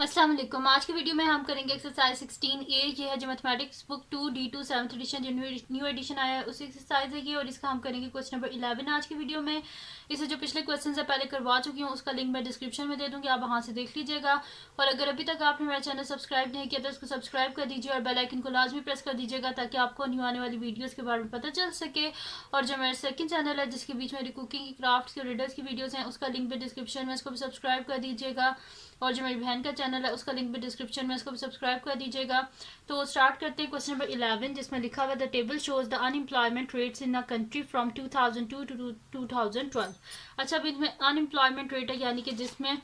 अस्सलाम वालेकुम। आज की वीडियो में हम करेंगे एक्सरसाइज 16A। ये है जो mathematics book 2D2 7th edition जो न्यू एडिशन आया है उसी एक्सरसाइज है ये, और इसका हम करेंगे क्वेश्चन नंबर 11 आज की वीडियो में। इसे जो पिछले क्वेश्चन से पहले करवा चुकी हूँ उसका लिंक मैं डिस्क्रिप्शन में दे दूँगी, आप वहाँ से देख लीजिएगा। और अगर अभी तक आपने मेरा चैनल सब्सक्राइब नहीं किया तो उसको सब्सक्राइब कर दीजिए और बेल आइकन को लाजमी प्रेस कर दीजिएगा ताकि आपको न्यू आने वाली वीडियोज़ के बारे में पता चल सके। और जो मेरा सेकंड चैनल है जिसके बीच मेरी कुकिंग, क्राफ्ट्स और रीडर्स की वीडियोज़ हैं उसका लिंक भी डिस्क्रिप्शन में, इसको भी सब्सक्राइब कर दीजिएगा। और जो मेरी बहन का चैनल है उसका लिंक भी डिस्क्रिप्शन में, इसको भी सब्सक्राइब कर दीजिएगा। तो स्टार्ट करते हैं क्वेश्चन नंबर 11 जिसमें लिखा हुआ the table shows the unemployment rates in a country from 2002 to 2012। अच्छा, अब इनमें अनएम्प्लॉयमेंट रेट है यानी कि जिसमें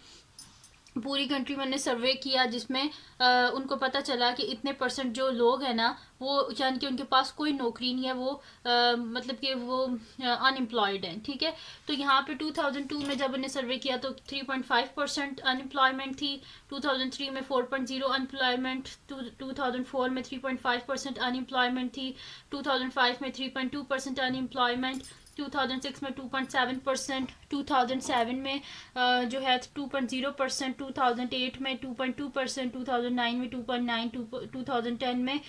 पूरी कंट्री में ने सर्वे किया, जिसमें उनको पता चला कि इतने परसेंट जो लोग हैं ना वो यानी कि उनके पास कोई नौकरी नहीं है, वो मतलब कि वो अनएम्प्लॉयड हैं। ठीक है, तो यहाँ पे 2002 में जब उन्हें सर्वे किया तो 3.5% अनएम्प्लॉयमेंट थी, 2003 में 4.0 अनएम्प्लॉयमेंट, 2004 में 3.5% अनएम्प्लॉयमेंट थी, 2005 में 3.2% अनएम्प्लॉयमेंट, 2006 में 2.7%, 2007 में जो है 2.0%, 2008 में 2.2%, 2009 में 2.9, 2010 में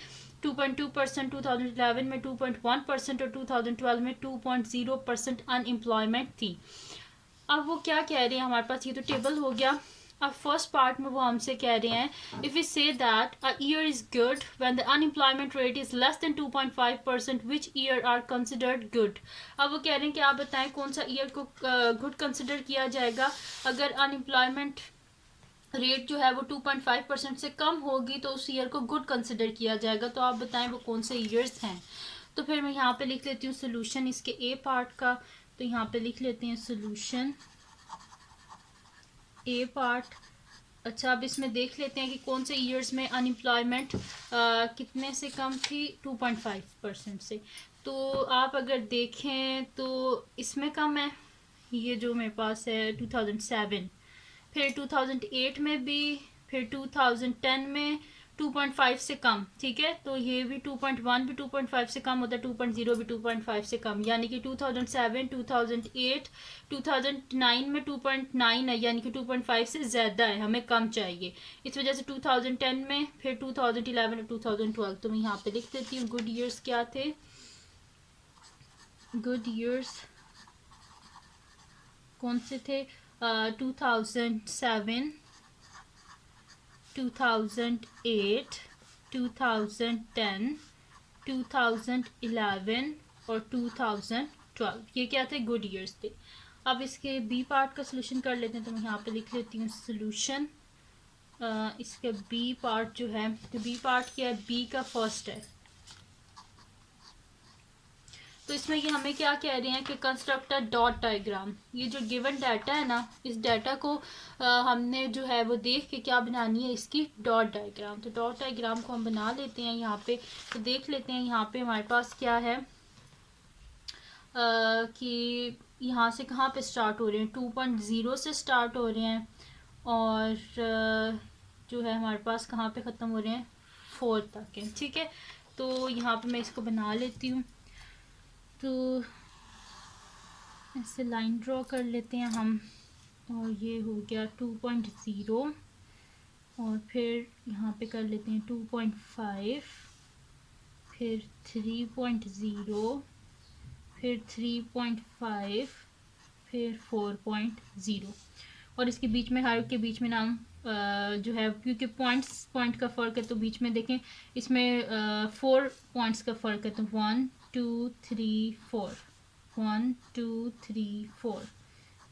2.2%, 2011 में 2.1% और 2012 में 2.0% अनएम्प्लॉयमेंट थी। अब वो क्या कह रहे हैं, हमारे पास ये तो टेबल हो गया। अब फर्स्ट पार्ट में वो हमसे कह रहे हैं if we say that a year is good when the unemployment rate is less than 2.5%, which year are considered good. अब वो कह रहे हैं कि आप बताएं कौन सा ईयर को गुड कंसिडर किया जाएगा। अगर अनएम्प्लॉयमेंट रेट जो है वो 2.5% से कम होगी तो उस ईयर को गुड कंसिडर किया जाएगा। तो आप बताएं वो कौन से ईयर्स हैं। तो फिर मैं यहाँ पे लिख लेती हूँ सोल्यूशन इसके ए पार्ट का। तो यहाँ पे लिख लेते हैं सोल्यूशन ए पार्ट। अच्छा, अब इसमें देख लेते हैं कि कौन से ईयर्स में अनएम्प्लॉयमेंट कितने से कम थी, 2.5% से। तो आप अगर देखें तो इसमें कम है, ये जो मेरे पास है 2007, फिर 2008 में भी, फिर 2010 में 2.5 से कम। ठीक है, तो ये भी 2.1 भी 2.5 से कम होता है, 2.0 भी 2.5 से कम, यानी कि 2007, 2008, 2009 में 2.9 है, यानी कि 2.5 से ज़्यादा है, हमें कम चाहिए। इस वजह से 2010 में, फिर 2011 और 2012। तो मैं यहाँ पे लिख देती हूँ गुड ईयर्स क्या थे। गुड ईयर्स कौन से थे, 2007, 2008, 2010, 2011 और 2012, ये क्या थे, गुड ईयर्स थे। अब इसके बी पार्ट का सोल्यूशन कर लेते हैं। तो मैं यहाँ पे लिख लेती हूँ सोल्यूशन इसका बी पार्ट जो है, तो बी पार्ट क्या है, बी का फर्स्ट है। तो इसमें ये हमें क्या कह रहे हैं कि कंस्ट्रक्ट अ डॉट डायग्राम। ये जो गिवन डाटा है ना, इस डाटा को हमने जो है वो देख के क्या बनानी है, इसकी डॉट डायग्राम। तो डॉट डायग्राम को हम बना लेते हैं यहाँ पे। तो देख लेते हैं यहाँ पे हमारे पास क्या है कि यहाँ से कहाँ पे स्टार्ट हो रहे हैं, 2.0 से स्टार्ट हो रहे हैं, और जो है हमारे पास कहाँ पे ख़त्म हो रहे हैं, 4 तक है। ठीक है, तो यहाँ पे मैं इसको बना लेती हूँ। तो ऐसे लाइन ड्रॉ कर लेते हैं हम, और ये हो गया 2.0, और फिर यहाँ पे कर लेते हैं 2.5, फिर 3.0, फिर 3.5, फिर 4.0, और इसके बीच में हर के बीच में नाम जो है, क्योंकि पॉइंट का फ़र्क है तो बीच में देखें इसमें 4 पॉइंट्स का फ़र्क है। तो 1 2 3 4, 1 2 3 4,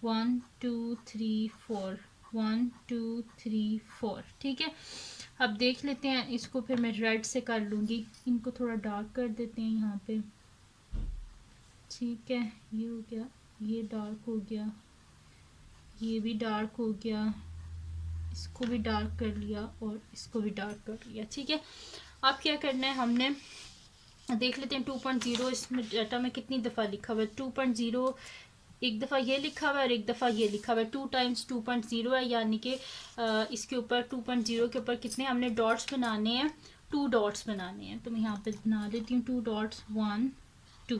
1 2 3 4, 1 2 3 4। ठीक है, अब देख लेते हैं इसको, फिर मैं रेड से कर लूँगी, इनको थोड़ा डार्क कर देते हैं यहाँ पे। ठीक है, ये हो गया, ये डार्क हो गया, ये भी डार्क हो गया, इसको भी डार्क कर लिया और इसको भी डार्क कर लिया। ठीक है, अब क्या करना है, हमने देख लेते हैं 2.0 इसमें डाटा में कितनी दफ़ा लिखा हुआ है। 2.0 एक दफ़ा ये लिखा हुआ है और एक दफ़ा ये लिखा हुआ है, 2 टाइम्स 2.0 है, यानी कि इसके ऊपर 2.0 के ऊपर कितने हमने डॉट्स बनाने हैं, 2 डॉट्स बनाने हैं। तो मैं यहाँ पे बना देती हूँ 2 डॉट्स, 1 2।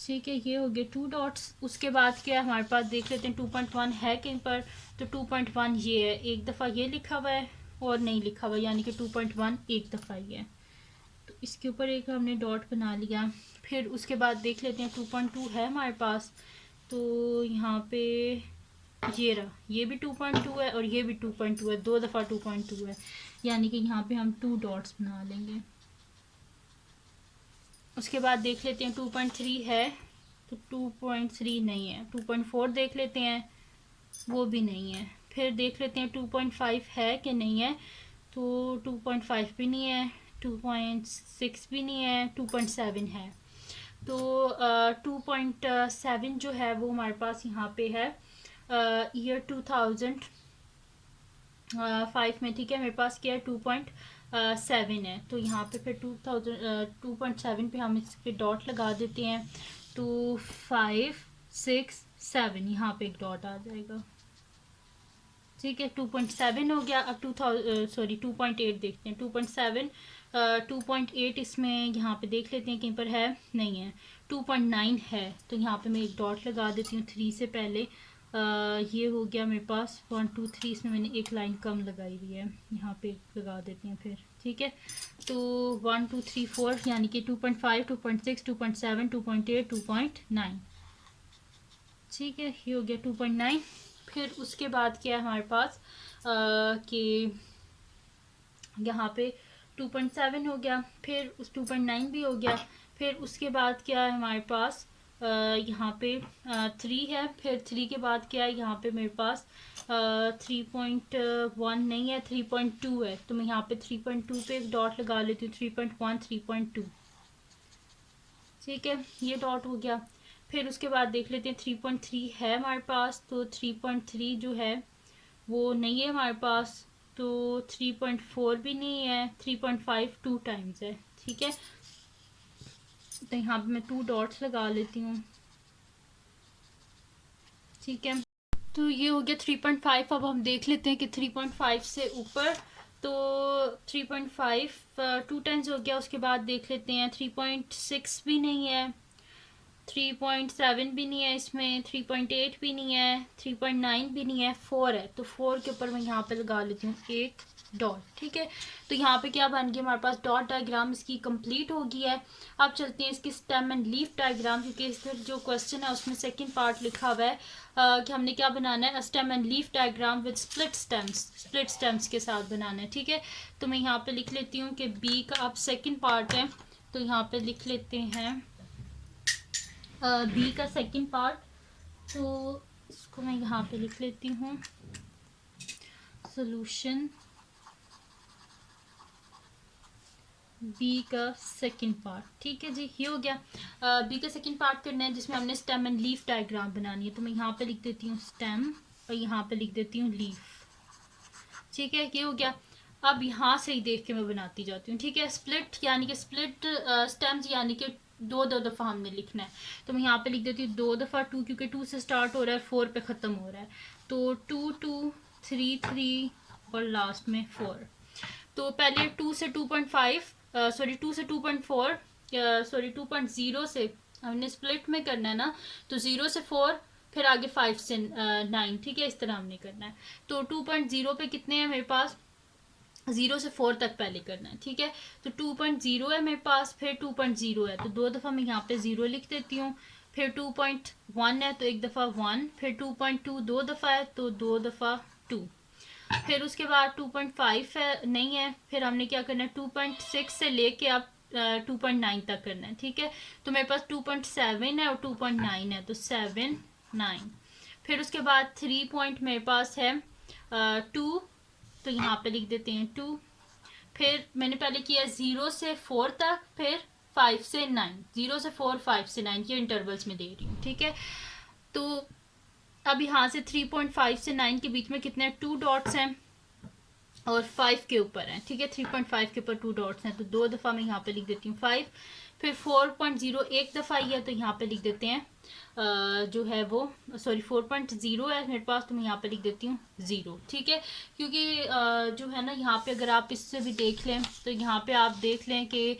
ठीक है, ये हो गए 2 डॉट्स। उसके बाद क्या है हमारे पास, देख लेते हैं 2.1 है कहीं पर, तो 2.1 ये है, एक दफ़ा ये लिखा हुआ है और नहीं लिखा हुआ, यानी कि 2.1 एक दफ़ा ही है, तो इसके ऊपर एक हमने डॉट बना लिया। फिर उसके बाद देख लेते हैं 2.2 है हमारे पास, तो यहाँ पे ये रहा, ये भी 2.2 है और ये भी 2.2 है, दो दफ़ा 2.2 है, यानी कि यहाँ पे हम 2 डॉट्स बना लेंगे। उसके बाद देख लेते हैं 2.3 है, तो 2.3 नहीं है। 2.4 देख लेते हैं, वो भी नहीं है। फिर देख लेते हैं 2.5 है कि नहीं है, तो 2.5 भी नहीं है, 2.6 भी नहीं है, 2.7 है। तो 2.7 जो है वो हमारे पास यहाँ पे है ईयर 2005 में, ठीक है। मेरे पास क्या है 2.7 है, तो यहाँ पे फिर 2.7 पे हम इस पे डॉट लगा देते हैं, तो 5 6 7 यहाँ पे एक डॉट आ जाएगा, ठीक है। 2.7 हो गया। अब 2.8 देखते हैं। 2.7 2.8 इसमें यहाँ पे देख लेते हैं कहीं पर है, नहीं है। 2.9 है, तो यहाँ पे मैं एक डॉट लगा देती हूँ 3 से पहले। ये हो गया मेरे पास 1 2 3, इसमें मैंने एक लाइन कम लगाई हुई है, यहाँ पे लगा देते हैं फिर, ठीक है। तो 1 2 3 4 यानी कि 2.5 2.6 2.7 2.8 2.9, ठीक है। ये हो गया 2.9। फिर उसके बाद क्या है हमारे पास कि यहाँ पे 2.7 हो गया, फिर उस 2.9 भी हो गया। फिर उसके बाद क्या है हमारे पास यहाँ पे 3 है। फिर 3 के बाद क्या है यहाँ पे मेरे पास 3.1 नहीं है, 3.2 है, तो मैं यहाँ पे 3.2 पे एक डॉट लगा लेती हूँ। 3.1 3.2, ठीक है, ये डॉट हो गया। फिर उसके बाद देख लेते हैं 3.3 है हमारे पास, तो 3.3 जो है वो नहीं है हमारे पास, तो 3.4 भी नहीं है। 3.5 2 टाइम्स है, ठीक है, तो यहाँ पे मैं 2 डॉट्स लगा लेती हूँ, ठीक है। तो ये हो गया 3.5। अब हम देख लेते हैं कि 3.5 से ऊपर, तो 3.5 2 टाइम्स हो गया। उसके बाद देख लेते हैं 3.6 भी नहीं है, 3.7 भी नहीं है इसमें, 3.8 भी नहीं है, 3.9 भी नहीं है, 4 है, तो 4 के ऊपर मैं यहाँ पे लगा लेती हूँ एक डॉट, ठीक है। तो यहाँ पे क्या बन गया हमारे पास, डॉट डायग्राम इसकी कंप्लीट हो गई है। अब चलते हैं इसकी स्टेम एंड लीफ डायग्राम, क्योंकि इस जो क्वेश्चन है उसमें सेकंड पार्ट लिखा हुआ है कि हमने क्या बनाना है, stem and leaf diagram with split stems के साथ बनाना है, ठीक है। तो मैं यहाँ पे लिख लेती हूँ कि बी का अब सेकेंड पार्ट है, तो यहाँ पे लिख लेते हैं बी का सेकंड पार्ट, तो इसको मैं यहाँ पे लिख लेती हूँ सॉल्यूशन बी का सेकंड पार्ट, ठीक है जी। ये हो गया बी का सेकंड पार्ट करना है, जिसमें हमने स्टेम एंड लीफ डायग्राम बनानी है, तो मैं यहाँ पे लिख देती हूँ स्टेम और यहाँ पे लिख देती हूँ लीफ, ठीक है। ये हो गया। अब यहाँ से ही देख के मैं बनाती जाती हूँ, ठीक है। स्प्लिट यानी कि स्प्लिट स्टेम्स यानी कि दो दो दफ़ा हमने लिखना है, तो मैं यहाँ पे लिख देती हूँ 2 दफ़ा 2, क्योंकि 2 से स्टार्ट हो रहा है 4 पे ख़त्म हो रहा है, तो 2 2 3 3 और लास्ट में 4। तो पहले 2 से 2.5 सॉरी 2 से 2.4 सॉरी 2.0 से हमने स्प्लिट में करना है ना, तो 0 से 4 फिर आगे 5 से 9, ठीक है, इस तरह हमने करना है। तो 2.0 पे कितने हैं मेरे पास, 0 से 4 तक पहले करना है, ठीक है। तो 2.0 है मेरे पास, फिर 2.0 है, तो 2 दफ़ा मैं यहाँ पे 0 लिख देती हूँ। फिर 2.1 है, तो एक दफ़ा 1, फिर 2.2 2 दफ़ा है, तो 2 दफ़ा 2। फिर उसके बाद 2.5 है, नहीं है, फिर हमने क्या करना है 2.6 से लेके अब 2.9 तक करना है, ठीक है। तो मेरे पास 2.7 है और 2.9 है, तो 7 9। फिर उसके बाद 3 पॉइंट मेरे पास है 2, तो यहाँ पे लिख देते हैं 2। फिर मैंने पहले किया 0 से 4 तक, फिर 5 से 9, 0 से 4 5 से 9 ये इंटरवल्स में दे रही हूँ, ठीक है। तो अब यहाँ से 3.5 से 9 के बीच में कितने 2 डॉट्स हैं, और 5 के ऊपर है, ठीक है। 3.5 के ऊपर 2 डॉट्स हैं, तो 2 दफ़ा मैं यहाँ पे लिख देती हूँ 5। फिर 4.0 एक दफ़ा ही है, तो यहाँ पे लिख देते हैं जो है वो, सॉरी 4.0 है मेरे पास, तो मैं यहाँ पे लिख देती हूँ 0, ठीक है। क्योंकि जो है ना यहाँ पे अगर आप इससे भी देख लें तो यहाँ पे आप देख लें कि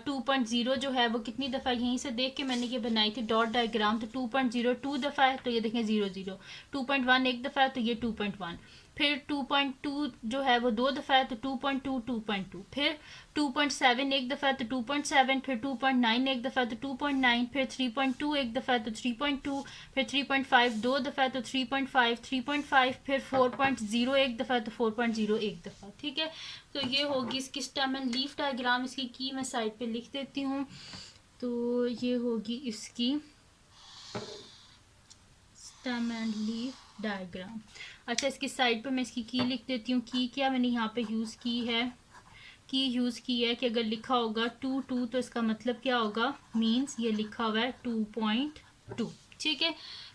2.0 जो है वो कितनी दफ़ा, यहीं से देख के मैंने ये बनाई थी डॉट डायग्राम, तो 2.0 2 दफ़ा है, तो ये देखें 0 0। 2.1 एक दफ़ा है, तो ये 2.1। फिर 2.2 जो है वो 2 दफ़ा है, तो 2.2 2.2। फिर 2.7 एक दफ़ा है, तो 2.7। फिर 2.9 एक दफ़ा है, तो 2.9। फिर 3.2 एक दफ़ा है, तो 3.2। फिर 3.5 दो दफ़ा है, तो 3.5 3.5। फिर 4.0 एक दफ़ा है, तो 4.0 एक दफ़ा, ठीक है। तो ये होगी इसकी स्टेम एंड लीफ डायग्राम। इसकी की मैं साइड पे लिख देती हूँ। तो ये होगी इसकी स्टेम एंड लीफ डायग्राम। अच्छा, इसकी साइड पे मैं इसकी की लिख देती हूँ। की क्या मैंने यहाँ पे यूज़ की है, की यूज़ की है कि अगर लिखा होगा 2 तो इसका मतलब क्या होगा, मीन्स ये लिखा हुआ है 2.2, ठीक है।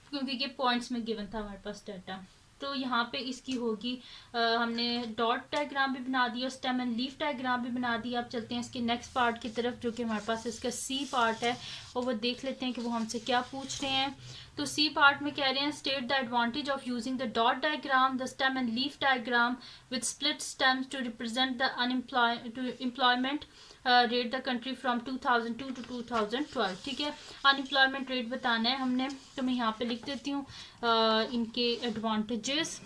क्योंकि ये पॉइंट्स में गिवन था हमारे पास डाटा। तो यहाँ पे इसकी होगी हमने डॉट डायग्राम भी बना दिया, स्टेम एंड लीफ डायग्राम भी बना दिया। अब चलते हैं इसके नेक्स्ट पार्ट की तरफ, जो कि हमारे पास इसका सी पार्ट है, और वो देख लेते हैं कि वो हमसे क्या पूछ रहे हैं। तो सी पार्ट में कह रहे हैं state the advantage of using the dot diagram, the stem and leaf diagram with split stems to represent the employment rate the country from 2002 to 2012, ठीक है। अनएम्प्लॉयमेंट रेट बताना है हमने, तो मैं यहाँ पे लिख देती हूँ इनके एडवांटेजेस।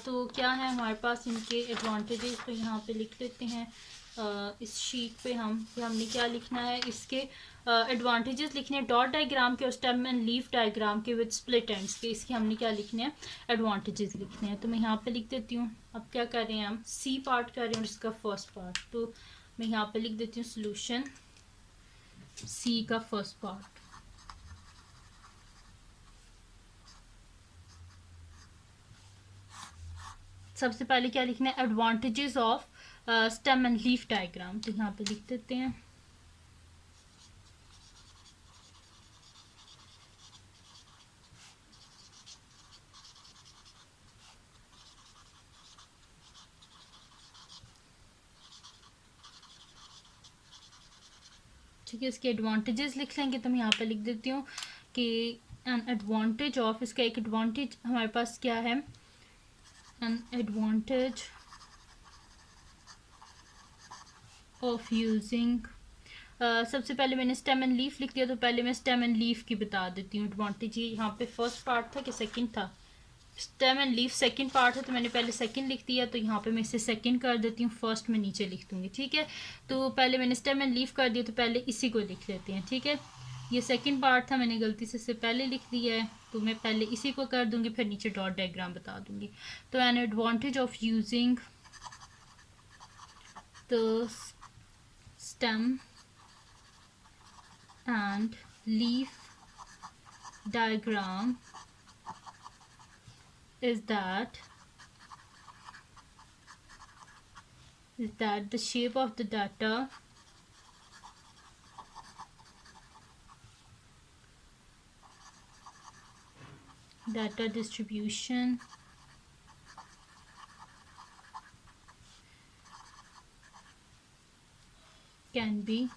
तो क्या है हमारे पास इनके एडवांटेजेस, तो यहाँ पे लिख लेते हैं इस शीट पे हम कि हमने क्या लिखना है। इसके एडवांटेजेस लिखने हैं डॉट डायग्राम के और स्टेम एंड लीफ डायग्राम के विद स्प्लिट एंड्स के। इसके हमने क्या लिखने हैं, एडवांटेजेस लिखने हैं। तो मैं यहाँ पे लिख देती हूँ। अब क्या कर रहे हैं हम, सी पार्ट कर रहे हैं और इसका फर्स्ट पार्ट, तो मैं यहाँ पे लिख देती हूँ सोल्यूशन सी का फर्स्ट पार्ट। सबसे पहले क्या लिखना है, advantages of stem and leaf diagram, तो यहाँ पे लिख देते हैं। ठीक है, इसके एडवांटेजेस लिख लेंगे, तो मैं यहाँ पे लिख देती हूँ कि एन एडवांटेज ऑफ, इसका एक एडवांटेज हमारे पास क्या है, एन एडवांटेज ऑफ यूजिंग, सबसे पहले मैंने स्टेम एंड लीफ लिख दिया, तो पहले मैं स्टेम एंड लीफ की बता देती हूँ एडवांटेज। ये यहाँ पे फर्स्ट पार्ट था कि सेकंड था, stem and leaf second part है, तो मैंने पहले सेकंड लिख दिया, तो यहाँ पे मैं इसे सेकंड कर देती हूँ, फर्स्ट में नीचे लिख दूंगी, ठीक है। तो पहले मैंने स्टेम एंड लीफ कर दिया, तो पहले इसी को लिख लेते हैं, ठीक है। ये सेकंड पार्ट था, मैंने गलती से इससे पहले लिख दिया है, तो मैं पहले इसी को कर दूंगी, फिर नीचे डॉट डायग्राम बता दूंगी। तो an advantage of using the stem and leaf diagram is that the shape of the data distribution can be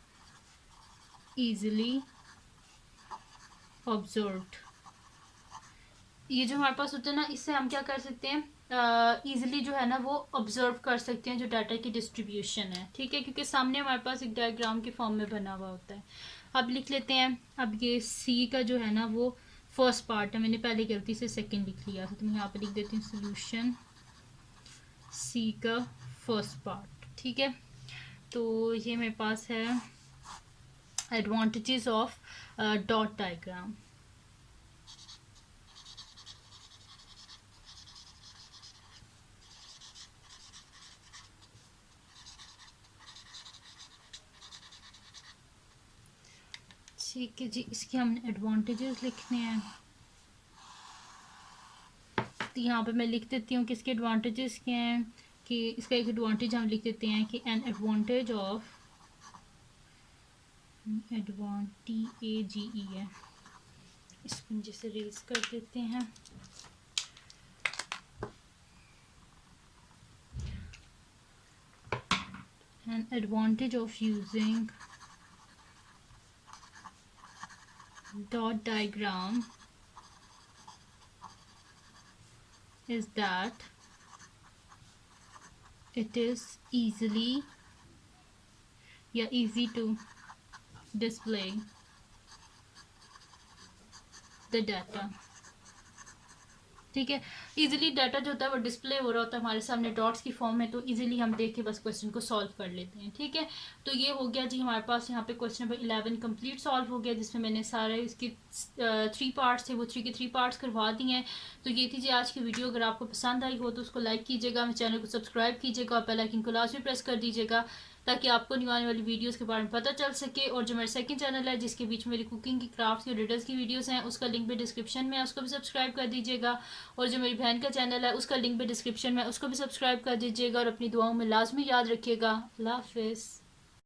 easily observed। ये जो हमारे पास होता है ना, इससे हम क्या कर सकते हैं, इजीली जो है ना वो ऑब्जर्व कर सकते हैं जो डाटा की डिस्ट्रीब्यूशन है, ठीक है, क्योंकि सामने हमारे पास एक डायग्राम के फॉर्म में बना हुआ होता है। अब लिख लेते हैं। अब ये सी का जो है ना वो फर्स्ट पार्ट है, मैंने पहले गलती से सेकंड लिख लिया था, तो मैं यहाँ पे लिख देती हूँ सोल्यूशन सी का फर्स्ट पार्ट, ठीक है। तो ये मेरे पास है एडवांटेजेस ऑफ डॉट डायग्राम। ठीक है जी, इसके हमने एडवांटेजेस लिखने हैं, तो यहाँ पे मैं लिख देती हूँ कि इसके एडवांटेजेस क्या हैं। कि इसका एक एडवांटेज हम लिख देते हैं कि एन एडवांटेज ऑफ एडवांटेज है, इसको नीचे से रेज कर देते हैं। An advantage of using dot diagram is that it is easy to display the data. ठीक है, इजीली डाटा जो होता है वो डिस्प्ले हो रहा होता है हमारे सामने डॉट्स की फॉर्म में, तो इजीली हम देख के बस क्वेश्चन को सॉल्व कर लेते हैं। ठीक है, तो ये हो गया जी हमारे पास यहाँ पे क्वेश्चन नंबर 11 कंप्लीट सॉल्व हो गया, जिसमें मैंने सारे इसके 3 पार्ट्स थे वो 3 के 3 पार्ट्स करवा दिए हैं। तो ये थी जी आज की वीडियो। अगर आपको पसंद आई हो तो उसको लाइक कीजिएगा, मेरे चैनल को सब्सक्राइब कीजिएगा और बेल आइकन को लाजमी प्रेस कर दीजिएगा ताकि आपको न्यू आने वाली वीडियोस के बारे में पता चल सके। और जो मेरा सेकंड चैनल है जिसके बीच में मेरी कुकिंग की, क्राफ्ट्स की, रिडल्स की वीडियोस हैं, उसका लिंक भी डिस्क्रिप्शन में है, उसको भी सब्सक्राइब कर दीजिएगा। और जो मेरी बहन का चैनल है उसका लिंक भी डिस्क्रिप्शन में, उसको भी सब्सक्राइब कर दीजिएगा। और अपनी दुआओं में लाजमी याद रखिएगा। अल्लाह हाफिज़।